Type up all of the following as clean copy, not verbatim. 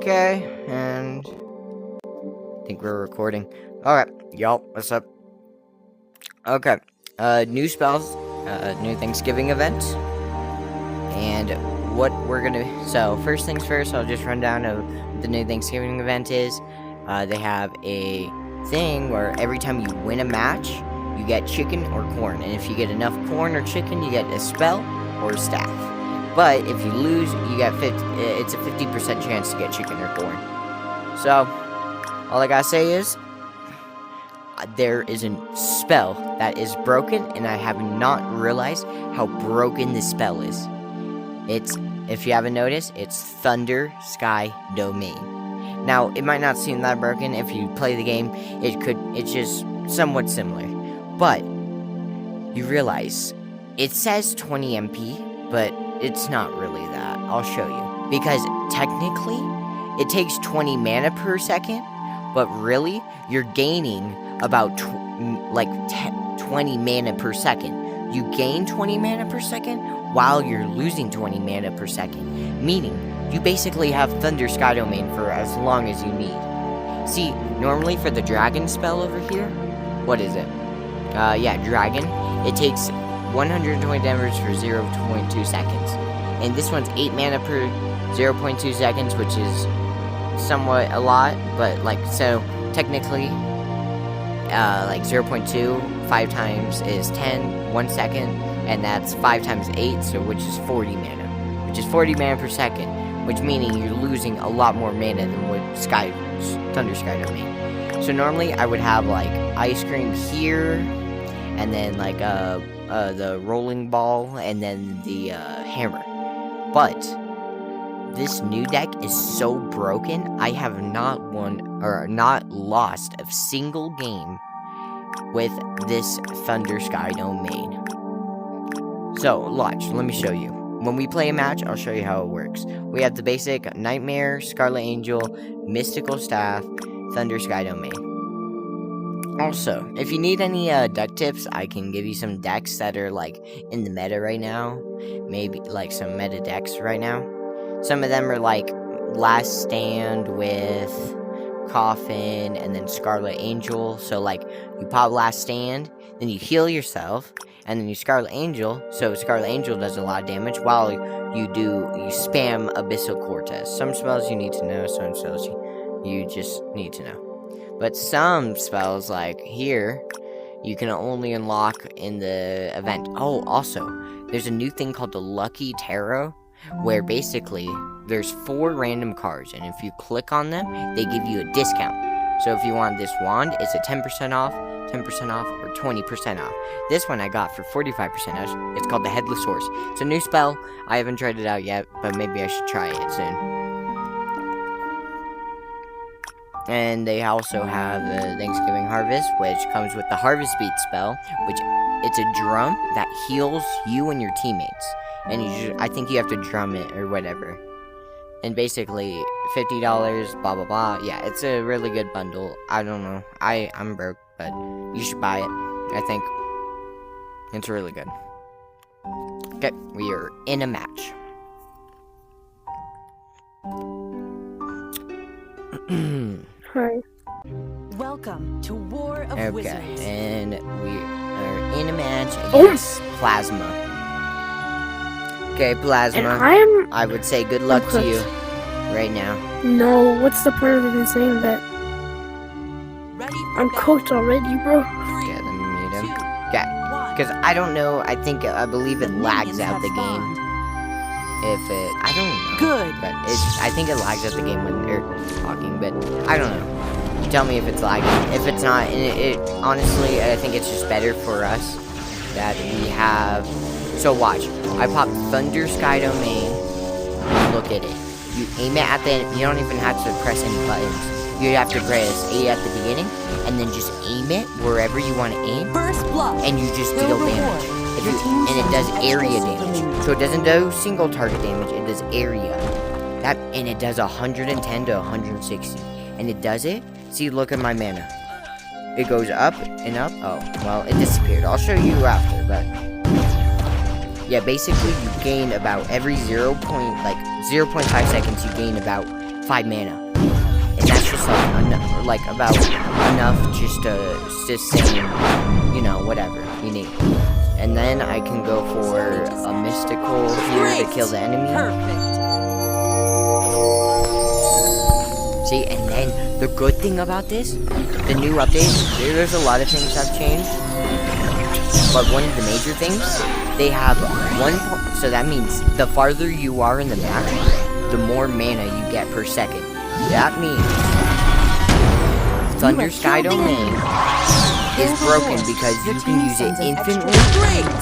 Okay, and I think we're recording. Alright, y'all, what's up? Okay, new spells, new Thanksgiving event, and what we're gonna... So, first things first, I'll just run down of what the new Thanksgiving event is. They have a thing where every time you win a match, you get chicken or corn, and if you get enough corn or chicken, you get a spell or a staff. But if you lose, you get it's a 50% chance to get chicken or corn. So, all I gotta say is, there is a spell that is broken, and I have not realized how broken this spell is. It's, if you haven't noticed, it's Thunder Sky Domain. Now, it might not seem that broken. If you play the game, it's just somewhat similar. But, you realize, it says 20 MP, but it's not really that. I'll show you. Because, technically, it takes 20 mana per second, but really, you're gaining about 20 mana per second. You gain 20 mana per second while you're losing 20 mana per second. Meaning, you basically have Thunder Sky Domain for as long as you need. See, normally for the Dragon spell over here, what is it? Dragon. It takes 120 damage for 0.2 seconds. And this one's 8 mana per 0.2 seconds, which is somewhat a lot, but so technically 0.2 5 times is 10, 1 second, and that's 5 times 8, so which is 40 mana, which is 40 mana per second, which meaning you're losing a lot more mana than what Thunder Sky Domain. So normally I would have ice cream here, and then the rolling ball, and then the hammer. But this new deck is so broken, I have not lost a single game with this Thunder Sky Domain. So, watch, let me show you. When we play a match, I'll show you how it works. We have the basic Nightmare, Scarlet Angel, Mystical Staff, Thunder Sky Domain. Also, if you need any deck tips, I can give you some decks that are in the meta right now. Maybe some meta decks right now. Some of them are Last Stand with Coffin and then Scarlet Angel. So you pop Last Stand, then you heal yourself, and then you Scarlet Angel. So Scarlet Angel does a lot of damage while you spam Abyssal Cortez. Some spells you need to know, some spells you just need to know. But some spells here, you can only unlock in the event. Oh, also, there's a new thing called the Lucky Tarot, where basically there's 4 random cards, and if you click on them, they give you a discount. So if you want this wand, it's a 10% off, 10% off, or 20% off. This one I got for 45% off. It's called the Headless Horse. It's a new spell. I haven't tried it out yet, but maybe I should try it soon. And they also have the Thanksgiving Harvest, which comes with the Harvest Beat spell, which it's a drum that heals you and your teammates. And I think you have to drum it or whatever. And basically, $50, blah, blah, blah. Yeah, it's a really good bundle. I don't know. I'm broke, but you should buy it. I think it's really good. Okay, we are in a match. Hi. Welcome to War of Wizards. Okay, and we are in a match against Plasma. Okay, Plasma. And I would say good luck to you right now. No, what's the point of even saying that? Ready I'm cooked already, bro. Okay, let me mute him. Okay, because I don't know, I believe it lags out the game. I don't know. Good. But I think it lags out the game when they're talking, but I don't know. You tell me if it's lagging. If it's not, honestly, I think it's just better for us that we have... So watch, I pop Thunder Sky Domain, look at it. You aim it at the... You don't even have to press any buttons. You have to press A at the beginning, and then just aim it wherever you want to aim. First blood. And you just deal damage. And it does area damage. So it doesn't do single target damage, it does area. And it does 110 to 160. And it does it. See, look at my mana. It goes up and up. Oh, well, it disappeared. I'll show you after, but... Yeah, basically you gain about every 0.5 seconds, you gain about 5 mana. And that's just like about enough just to sustain, you know, whatever you need. And then I can go for a mystical here to kill the enemy. Perfect. See, and then the good thing about this, the new update, there's a lot of things that have changed. But one of the major things, they have so that means the farther you are in the map, the more mana you get per second. That means Thunder Sky Domain is broken because you can use it infinitely,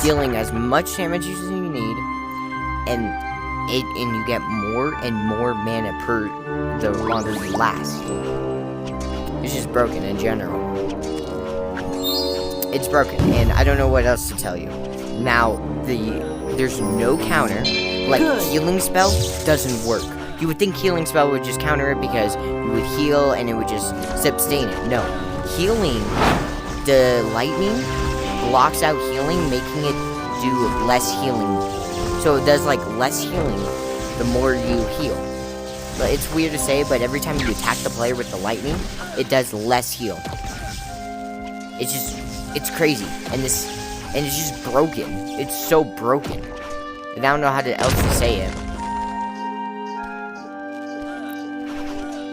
dealing as much damage as you need, and you get more and more mana per the longer you last. It's just broken in general. It's broken, and I don't know what else to tell you. Now, there's no counter. Like, healing spell doesn't work. You would think healing spell would just counter it because you would heal and it would just sustain it. No. Healing, the lightning blocks out healing, making it do less healing. So it does, like, less healing the more you heal. But it's weird to say, but every time you attack the player with the lightning, it does less heal. It's crazy. And it's just broken. It's so broken. And I don't know how else to say it.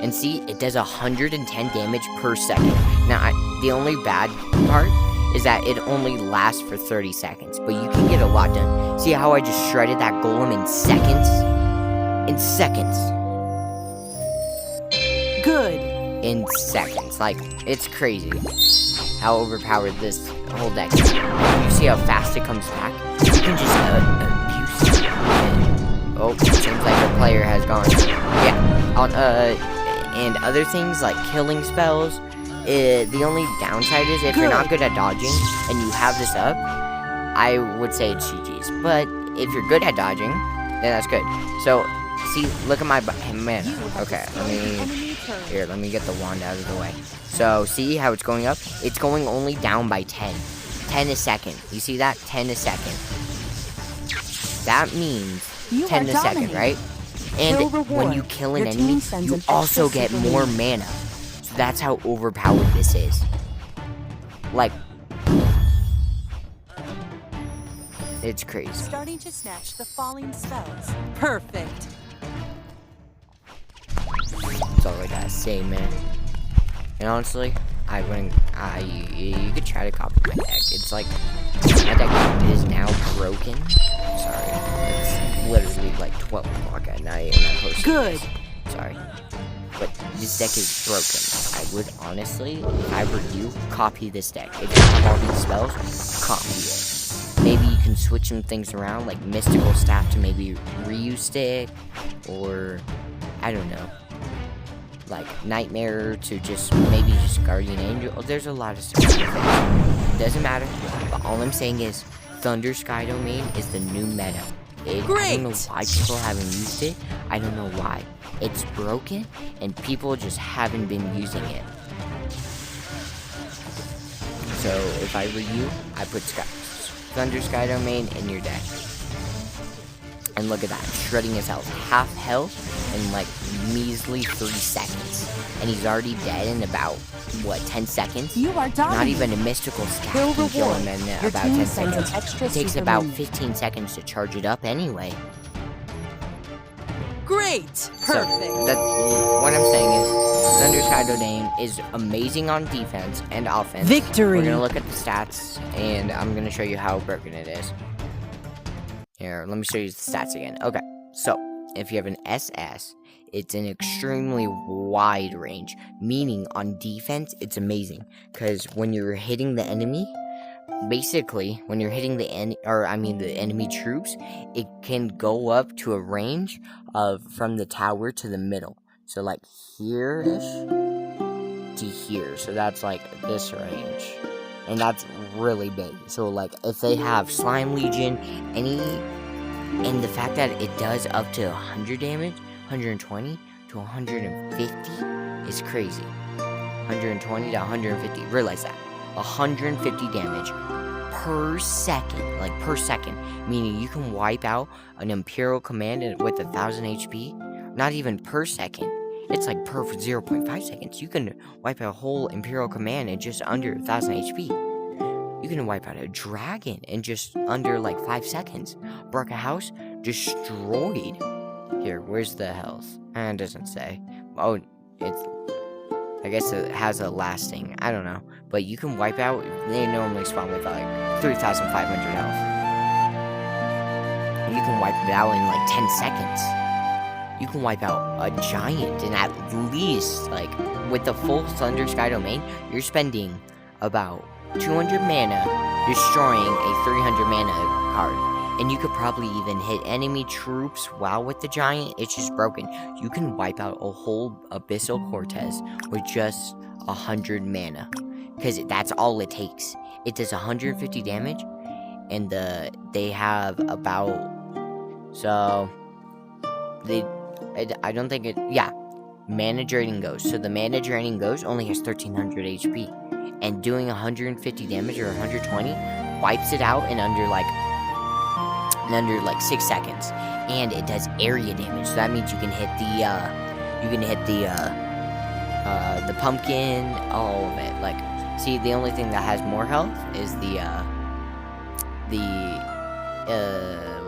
And see, it does 110 damage per second. Now, the only bad part is that it only lasts for 30 seconds. But you can get a lot done. See how I just shredded that golem in seconds? In seconds. Good. In seconds. Like, it's crazy how overpowered this whole deck is. You see how fast it comes back? You can just abuse it. Oh, it seems like the player has gone. Yeah. And other things like killing spells. The only downside is if you're not good at dodging and you have this up, I would say it's GG's. But if you're good at dodging, then that's good. So, see, look at my mana. Okay, let me get the wand out of the way. So, see how it's going up? It's going only down by 10. 10 a second. You see that? 10 a second. That means 10 a second, right? And when you kill an enemy, you also get more mana. So that's how overpowered this is. Like, it's crazy. Starting to snatch the falling spells. Perfect. That's all I gotta say, man. And honestly, you could try to copy my deck. It's like, my deck is now broken. Sorry. It's literally like 12 o'clock at night and I posted Good. this. Sorry. But this deck is broken. I would honestly, if I were you, copy this deck. If you have all these spells, copy it. Maybe you can switch some things around, like Mystical Staff to maybe Ryu Stick, or, I don't know. Like Nightmare to just maybe just Guardian Angel. There's a lot of stuff. It doesn't matter. But all I'm saying is Thunder Sky Domain is the new meta. I don't know why people haven't used it. I don't know why. It's broken and people just haven't been using it. So if I were you, I put Thunder Sky Domain in your deck. And look at that, shredding his health. Half health in like measly 3 seconds. And he's already dead in about, what, 10 seconds? You are dominating. Not even a mystical staff can kill him in about 10 seconds. It takes about 15 seconds to charge it up anyway. Great! Perfect. So, what I'm saying is, Thunder Sky Domain is amazing on defense and offense. Victory! We're gonna look at the stats, and I'm gonna show you how broken it is. Here, let me show you the stats again. Okay, so, if you have an SS, it's an extremely wide range, meaning on defense, it's amazing. Because when you're hitting the enemy, basically, when you're hitting the enemy troops, it can go up to a range of from the tower to the middle. So, like, here-ish to here. So, that's, like, this range. And that's really big. So, like, if they have Slime Legion, and the fact that it does up to 100 damage, 120 to 150 is crazy. 120 to 150, realize that. 150 damage per second, meaning you can wipe out an Imperial Command with 1,000 HP, not even per second, it's like perfect 0.5 seconds. You can wipe out a whole Imperial command in just under 1000 HP. You can wipe out a dragon in just under like 5 seconds. Broke a house, destroyed. Here, where's the health? It doesn't say. Oh, I guess it has a lasting. I don't know. But you can wipe out. They normally spawn with like 3,500 health. You can wipe it out in like 10 seconds. You can wipe out a giant in at least, like, with the full Thunder Sky Domain, you're spending about 200 mana destroying a 300 mana card. And you could probably even hit enemy troops while with the giant. It's just broken. You can wipe out a whole Abyssal Cortez with just 100 mana. Because that's all it takes. It does 150 damage. And they have about... So... I don't think it... Yeah. Mana Draining Ghost. So the Mana Draining Ghost only has 1300 HP. And doing 150 damage or 120 wipes it out in under like 6 seconds. And it does area damage. So that means you can hit the pumpkin, all of it. Like, see, the only thing that has more health is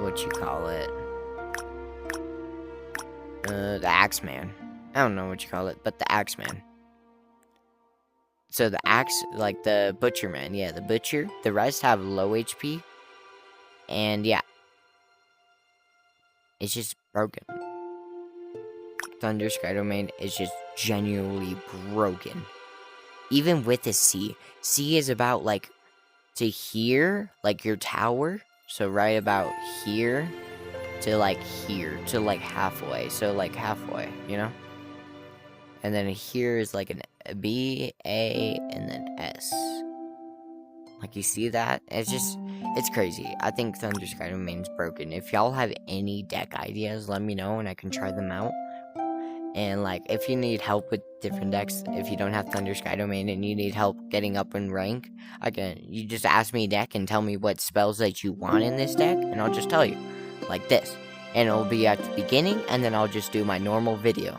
what you call it? The Axeman. I don't know what you call it, but the Axeman. So the axe, like the Butcherman, yeah, the Butcher. The rest have low HP. And yeah. It's just broken. Thunder Sky Domain is just genuinely broken. Even with the C. C is about like to here, like your tower. So right about here to like here, to like halfway. So like halfway, you know? And then here is like a B, A, and then S. Like, you see that? It's crazy. I think Thunder Sky Domain's broken. If y'all have any deck ideas, let me know and I can try them out. And, like, if you need help with different decks, if you don't have Thunder Sky Domain and you need help getting up in rank, you just ask me a deck and tell me what spells that you want in this deck, and I'll just tell you. Like this. And it'll be at the beginning, and then I'll just do my normal video.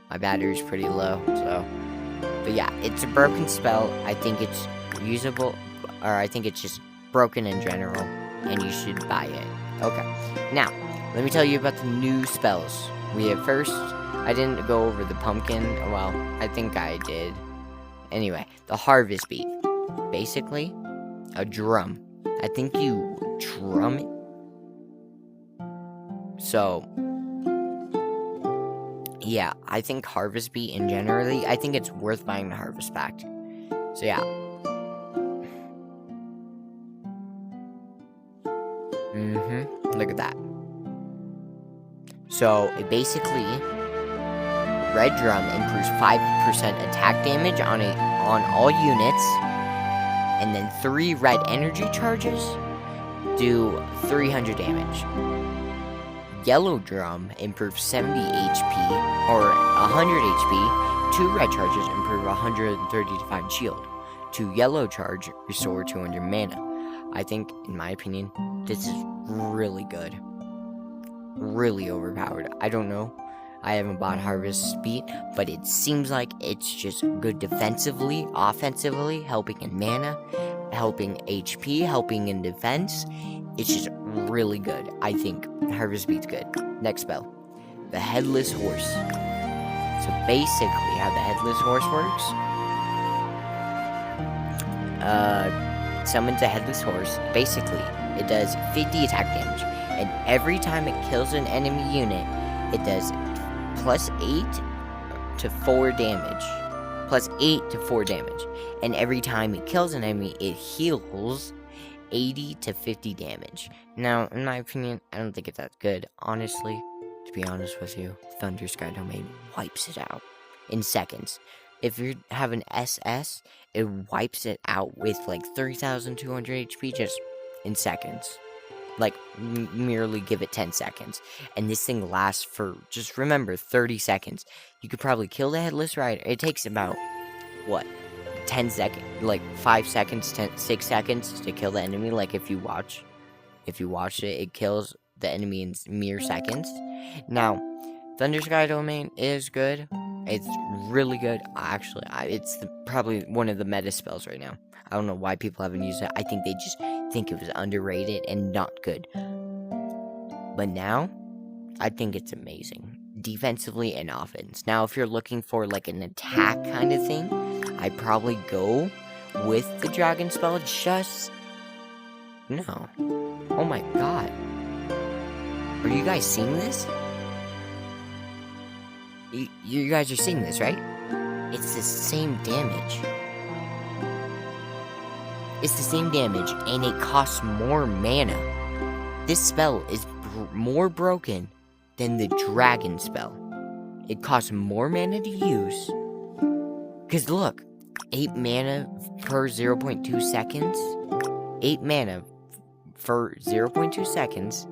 My battery's pretty low, so... But yeah, it's a broken spell. I think it's usable, or I think it's just broken in general, and you should buy it. Okay, now, let me tell you about the new spells. We have first, I didn't go over the pumpkin, well, I think I did. Anyway, the Harvest Beat. Basically, a drum. I think you drum it. So... yeah, I think Harvest Beat in generally, I think it's worth buying the Harvest Pact. So yeah. Look at that. So, it basically, Red Drum improves 5% attack damage on all units, and then 3 red energy charges do 300 damage. Yellow Drum improves 70 HP, or 100 HP. 2 red charges improve 130 Divine Shield. 2 yellow charge restore 200 mana. I think, in my opinion, this is really good. Really overpowered. I don't know. I haven't bought Harvest Beat, but it seems like it's just good defensively, offensively, helping in mana, helping HP, helping in defense. It's just really good. I think Harvest Beat's good. Next spell. The Headless Horse. So basically how the Headless Horse works. Summons a Headless Horse. Basically, it does 50 attack damage. And every time it kills an enemy unit, it does plus 8 to 4 damage. Plus 8 to 4 damage. And every time it kills an enemy, it heals 80 to 50 damage. Now, in my opinion, I don't think it's that good. Honestly, to be honest with you, Thunder Sky Domain wipes it out in seconds. If you have an SS, it wipes it out with like 3,200 HP just in seconds. Like, merely give it 10 seconds. And this thing lasts for, just remember, 30 seconds. You could probably kill the Headless Rider. It takes about, what? 10 seconds, like 5 seconds, 6 seconds to kill the enemy. Like if you watch it, it kills the enemy in mere seconds. Now, Thunder Sky Domain is good. It's really good. Actually, it's probably one of the meta spells right now. I don't know why people haven't used it. I think they just think it was underrated and not good. But now, I think it's amazing. Defensively and offense. Now, if you're looking for like an attack kind of thing, I'd probably go with the dragon spell. No. Oh my god. Are you guys seeing this? You guys are seeing this, right? It's the same damage. It's the same damage, and it costs more mana. This spell is more broken than the dragon spell. It costs more mana to use. Because look, 8 mana per 0.2 seconds. 8 mana for 0.2 seconds.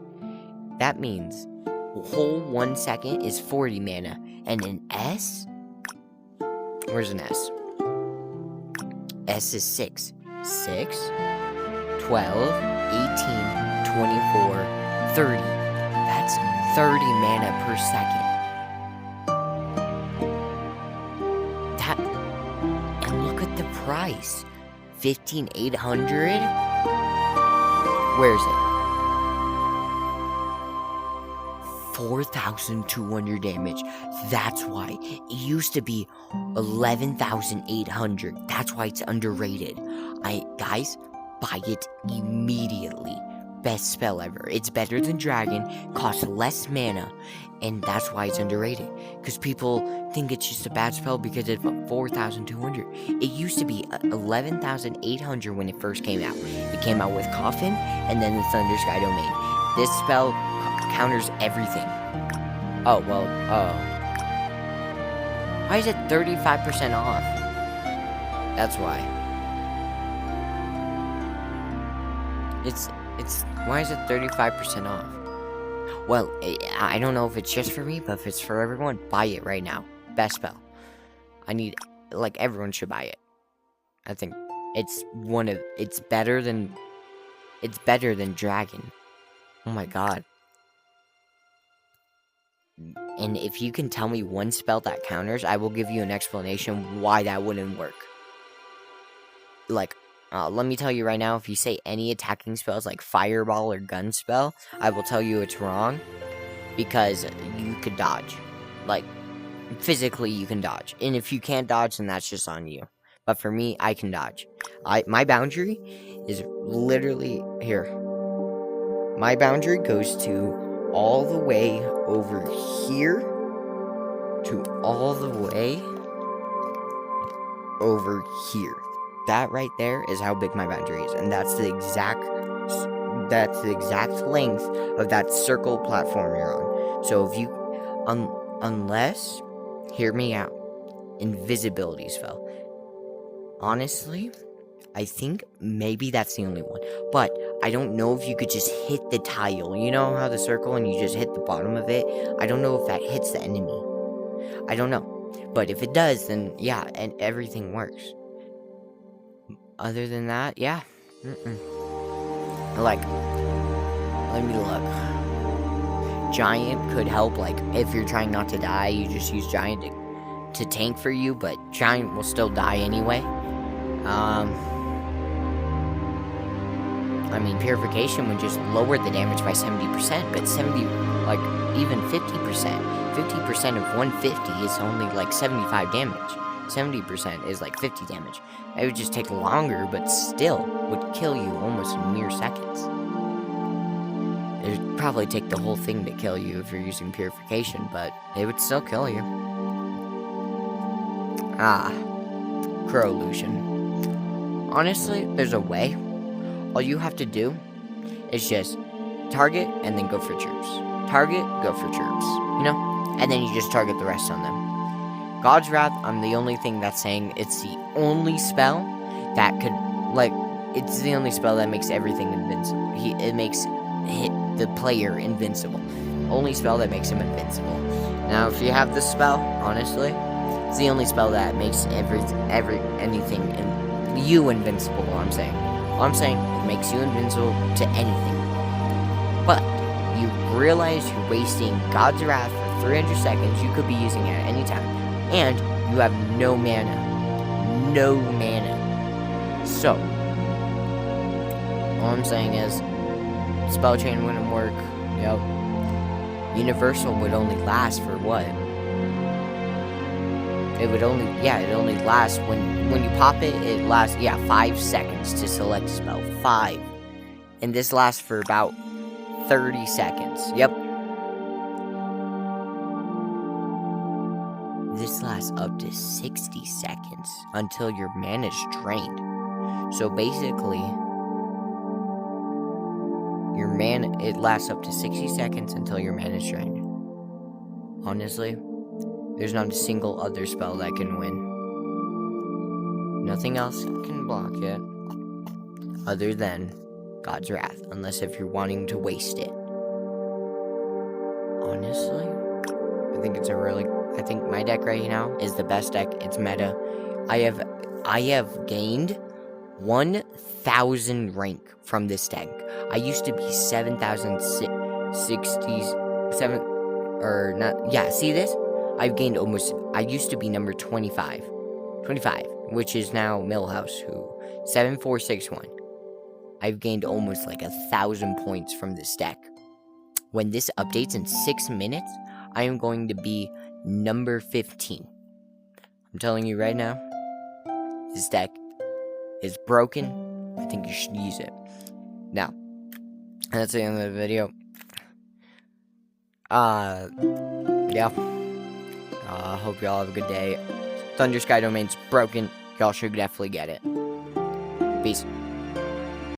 That means a whole 1 second is 40 mana. And an S? Where's an S? S is 6. 6, 12, 18, 24, 30. That's 30 mana per second. And look at the price. 15,800? Where is it? 4,200 damage. That's why. It used to be 11,800. That's why it's underrated. Guys, buy it immediately. Best spell ever. It's better than dragon, costs less mana, and that's why it's underrated. Because people think it's just a bad spell because it's 4,200. It used to be 11,800 when it first came out. It came out with Coffin, and then the Thunder Sky Domain. This spell counters everything. Oh, well, why is it 35% off? That's why. Why is it 35% off? Well, I don't know if it's just for me, but if it's for everyone, buy it right now. Best spell. Everyone should buy it. I think it's better than dragon. Oh my god. And if you can tell me one spell that counters, I will give you an explanation why that wouldn't work. Let me tell you right now, if you say any attacking spells like Fireball or Gun Spell, I will tell you it's wrong. Because you could dodge. Physically you can dodge. And if you can't dodge, then that's just on you. But for me, I can dodge. My boundary is literally here. My boundary goes to all the way over here to all the way over here. That right there is how big my boundary is, and that's the exact length of that circle platform you're on. So if you unless, hear me out, invisibility spell. Honestly, I think maybe that's the only one. But I don't know if you could just hit the tile. You know how the circle and you just hit the bottom of it? I don't know if that hits the enemy. I don't know. But if it does, then yeah, and everything works. Other than that, yeah. Let me look. Giant could help, if you're trying not to die, you just use Giant to tank for you, but Giant will still die anyway. Purification would just lower the damage by 70%, but even 50%. 50% of 150 is only 75 damage. 70% is 50 damage. It would just take longer, but still would kill you almost in mere seconds. It would probably take the whole thing to kill you if you're using Purification, but it would still kill you. Crow Illusion. Honestly, there's a way. All you have to do is just target and then go for troops. Target, go for troops. And then you just target the rest on them. God's Wrath, I'm the only thing that's saying it's the only spell that could, it's the only spell that makes everything invincible. It makes the player invincible. Only spell that makes him invincible. Now, if you have this spell, honestly, it's the only spell that makes anything you invincible, I'm saying. All I'm saying, it makes you invincible to anything. But you realize you're wasting God's Wrath for 300 seconds. You could be using it at any time. And you have no mana. No mana. So, all I'm saying is, spell chain wouldn't work. Yep. Universal would only last for what? It would only, it only lasts when you pop it, it lasts, 5 seconds to select a spell. 5. And this lasts for about 30 seconds. Yep. This lasts up to 60 seconds until your mana is drained. So basically, your mana, it lasts up to 60 seconds until your mana is drained. Honestly, there's not a single other spell that can win. Nothing else can block it other than God's Wrath, unless if you're wanting to waste it. Honestly, I think my deck right now is the best deck. It's meta. I have gained 1,000 rank from this deck. I used to be 7,067 or not. Yeah, see this? I've gained almost. I used to be number 25, which is now Millhouse, who 7461. I've gained almost like 1,000 points from this deck. When this updates in 6 minutes, I am going to be number 15. I'm telling you right now, this deck is broken. I think you should use it. Now, that's the end of the video. Hope y'all have a good day. Thunder Sky Domain's broken. Y'all should definitely get it. Peace.